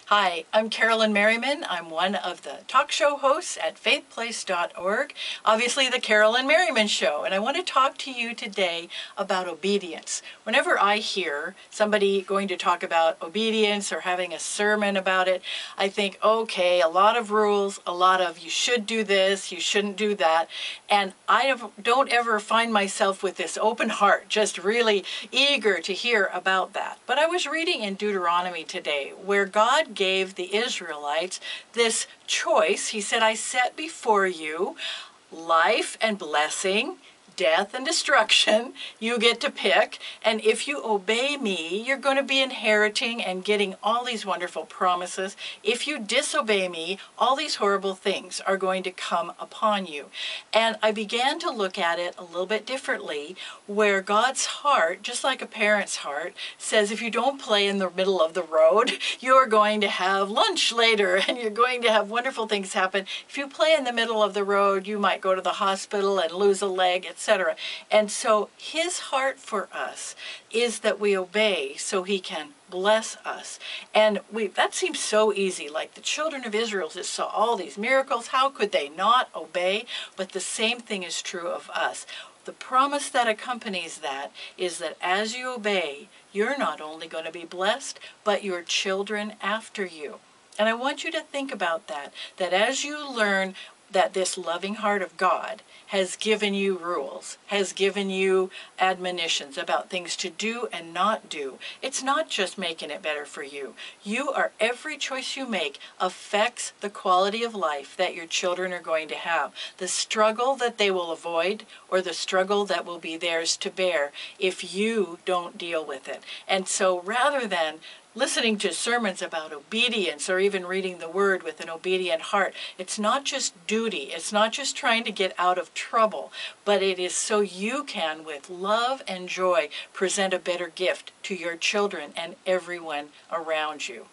Hi, I'm Karolyn Merriman. I'm one of the talk show hosts at faithplace.org, obviously the Karolyn Merriman Show, and I want to talk to you today about obedience. Whenever I hear somebody going to talk about obedience or having a sermon about it, I think, okay, a lot of rules, a lot of you should do this, you shouldn't do that, and don't ever find myself with this open heart, just really eager to hear about that. But I was reading in Deuteronomy today where God gave the Israelites this choice. He said, I set before you life and blessing, death and destruction. You get to pick, and if you obey me, you're going to be inheriting and getting all these wonderful promises. If you disobey me, all these horrible things are going to come upon you. And I began to look at it a little bit differently, where God's heart, just like a parent's heart, says if you don't play in the middle of the road, you're going to have lunch later and you're going to have wonderful things happen. If you play in the middle of the road, you might go to the hospital and lose a leg, etc. And so his heart for us is that we obey so he can bless us. And that seems so easy, like the children of Israel just saw all these miracles. How could they not obey? But the same thing is true of us. The promise that accompanies that is that as you obey, you're not only going to be blessed, but your children after you. And I want you to think about that as you learn that this loving heart of God has given you rules, has given you admonitions about things to do and not do. It's not just making it better for you. Every choice you make affects the quality of life that your children are going to have, the struggle that they will avoid or the struggle that will be theirs to bear if you don't deal with it. And so rather than listening to sermons about obedience or even reading the Word with an obedient heart, it's not just duty, it's not just trying to get out of trouble, but it is so you can, with love and joy, present a better gift to your children and everyone around you.